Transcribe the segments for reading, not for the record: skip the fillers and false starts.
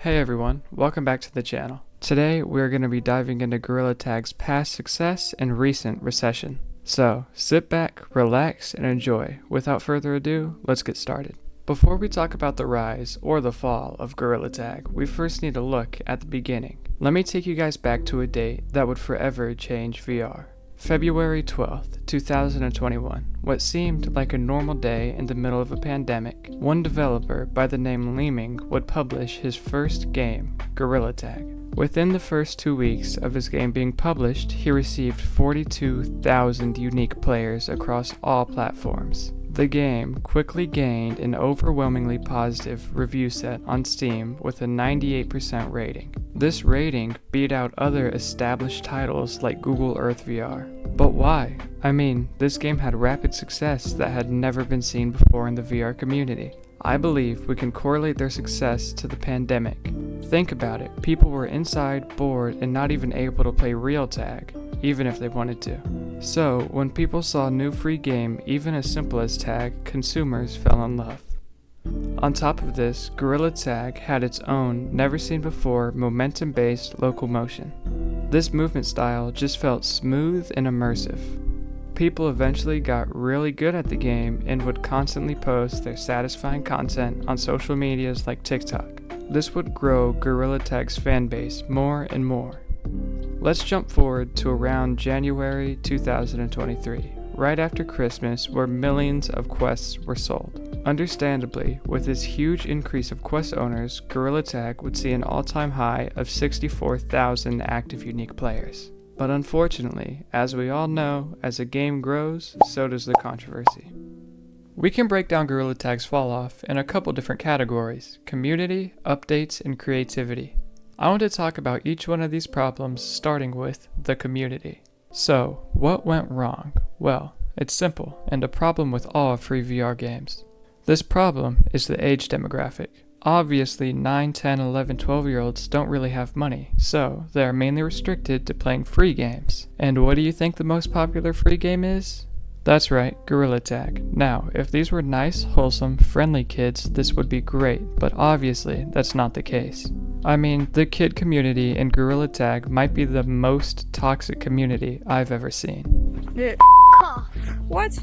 Hey everyone, welcome back to the channel. Today we're going to be diving into Gorilla Tag's past success and recent recession. So sit back, relax, and enjoy. Without further ado, let's get started. Before we talk about the rise or the fall of Gorilla Tag, we first need to look at the beginning. Let me take you guys back to a date that would forever change VR. February 12th, 2021, what seemed like a normal day in the middle of a pandemic, one developer by the name Leeming would publish his first game, Gorilla Tag. Within the first 2 weeks of his game being published, he received 42,000 unique players across all platforms. The game quickly gained an overwhelmingly positive review set on Steam with a 98% rating. This rating beat out other established titles like Google Earth VR. But why? I mean, this game had rapid success that had never been seen before in the VR community. I believe we can correlate their success to the pandemic. Think about it, people were inside, bored, and not even able to play real tag, even if they wanted to. So, when people saw a new free game, even as simple as tag, consumers fell in love. On top of this, Gorilla Tag had its own, never-seen-before, momentum-based local motion. This movement style just felt smooth and immersive. People eventually got really good at the game and would constantly post their satisfying content on social medias like TikTok. This would grow Gorilla Tag's fanbase more and more. Let's jump forward to around January 2023, right after Christmas, where millions of quests were sold. Understandably, with this huge increase of quest owners, Gorilla Tag would see an all-time high of 64,000 active unique players. But unfortunately, as we all know, as a game grows, so does the controversy. We can break down Gorilla Tag's fall-off in a couple different categories: community, updates, and creativity. I want to talk about each one of these problems, starting with the community. So, what went wrong? Well, it's simple, and a problem with all free VR games. This problem is the age demographic. Obviously, 9, 10, 11, 12-year-olds don't really have money, so they are mainly restricted to playing free games. And what do you think the most popular free game is? That's right, Gorilla Tag. Now, if these were nice, wholesome, friendly kids, this would be great, but obviously, that's not the case. I mean, the kid community in Gorilla Tag might be the most toxic community I've ever seen. What?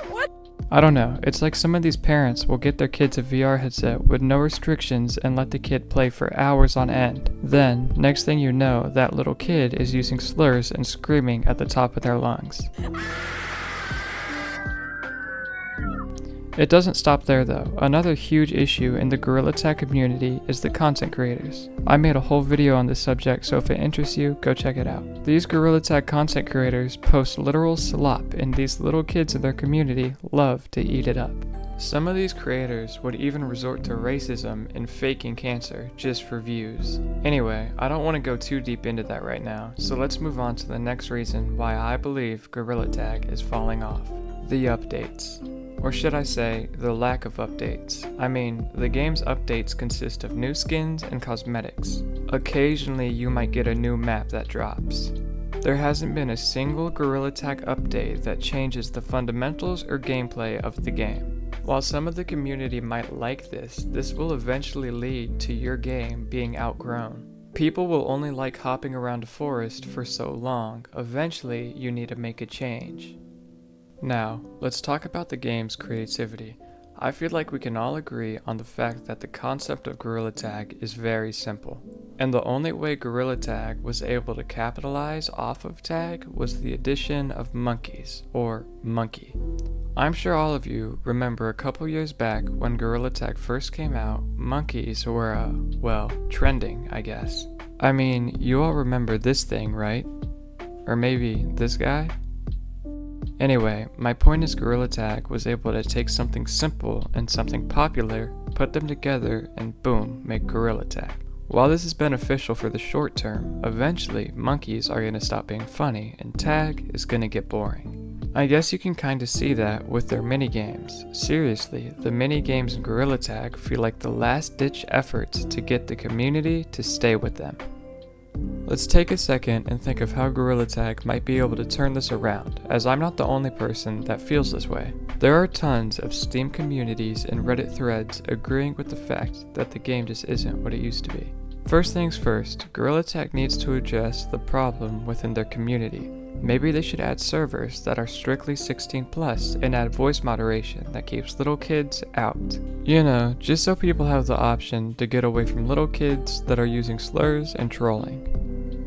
What? I don't know, it's like some of these parents will get their kids a VR headset with no restrictions and let the kid play for hours on end. Then, next thing you know, that little kid is using slurs and screaming at the top of their lungs. It doesn't stop there though. Another huge issue in the Gorilla Tag community is the content creators. I made a whole video on this subject, so if it interests you, go check it out. These Gorilla Tag content creators post literal slop, and these little kids in their community love to eat it up. Some of these creators would even resort to racism and faking cancer just for views. Anyway, I don't want to go too deep into that right now, so let's move on to the next reason why I believe Gorilla Tag is falling off. The updates. Or should I say, the lack of updates. I mean, the game's updates consist of new skins and cosmetics. Occasionally, you might get a new map that drops. There hasn't been a single Gorilla Tag update that changes the fundamentals or gameplay of the game. While some of the community might like this will eventually lead to your game being outgrown. People will only like hopping around a forest for so long. Eventually, you need to make a change. Now, let's talk about the game's creativity. I feel like we can all agree on the fact that the concept of Gorilla Tag is very simple. And the only way Gorilla Tag was able to capitalize off of tag was the addition of monkeys, or monkey. I'm sure all of you remember a couple years back when Gorilla Tag first came out, monkeys were, trending, I guess. I mean, you all remember this thing, right? Or maybe this guy? Anyway, my point is Gorilla Tag was able to take something simple and something popular, put them together, and boom, make Gorilla Tag. While this is beneficial for the short term, eventually monkeys are going to stop being funny and tag is going to get boring. I guess you can kinda see that with their minigames. Seriously, the minigames in Gorilla Tag feel like the last ditch efforts to get the community to stay with them. Let's take a second and think of how Gorilla Tag might be able to turn this around, as I'm not the only person that feels this way. There are tons of Steam communities and Reddit threads agreeing with the fact that the game just isn't what it used to be. First things first, Gorilla Tag needs to address the problem within their community. Maybe they should add servers that are strictly 16+ and add voice moderation that keeps little kids out. You know, just so people have the option to get away from little kids that are using slurs and trolling.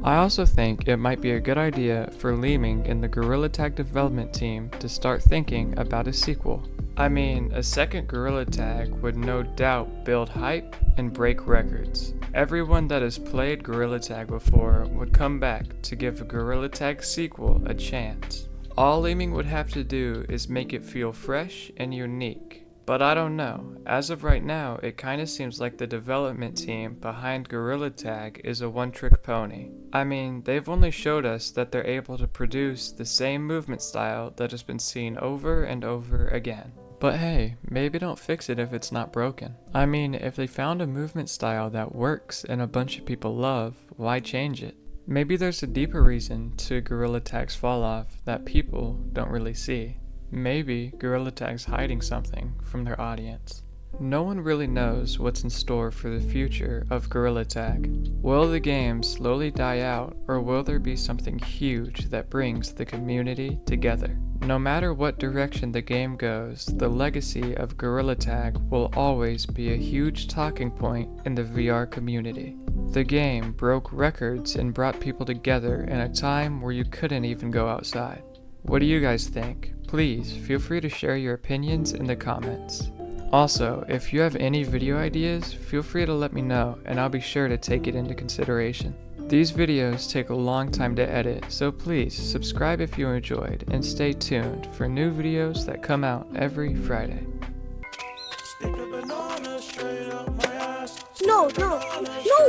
I also think it might be a good idea for Leeming and the Gorilla Tag development team to start thinking about a sequel. I mean, a second Gorilla Tag would no doubt build hype and break records. Everyone that has played Gorilla Tag before would come back to give a Gorilla Tag sequel a chance. All Leeming would have to do is make it feel fresh and unique. But I don't know, as of right now it kinda seems like the development team behind Gorilla Tag is a one-trick pony. I mean, they've only showed us that they're able to produce the same movement style that has been seen over and over again. But hey, maybe don't fix it if it's not broken. I mean, if they found a movement style that works and a bunch of people love, why change it? Maybe there's a deeper reason to Gorilla Tag's fall off that people don't really see. Maybe Gorilla Tag's hiding something from their audience. No one really knows what's in store for the future of Gorilla Tag. Will the game slowly die out, or will there be something huge that brings the community together? No matter what direction the game goes, the legacy of Gorilla Tag will always be a huge talking point in the VR community. The game broke records and brought people together in a time where you couldn't even go outside. What do you guys think? Please feel free to share your opinions in the comments. Also, if you have any video ideas, feel free to let me know and I'll be sure to take it into consideration. These videos take a long time to edit, so please subscribe if you enjoyed and stay tuned for new videos that come out every Friday. No,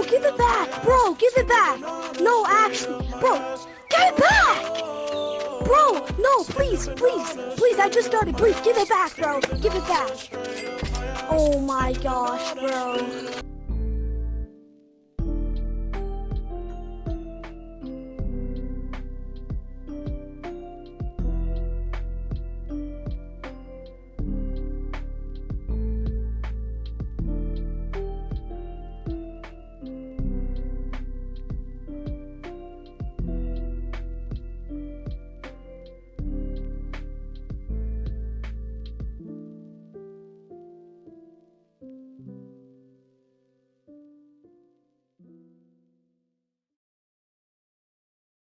give it back, bro, give it back. No, actually, bro, give it back. Bro, no, please, I just started, please, give it back, bro, give it back. Oh my gosh, bro.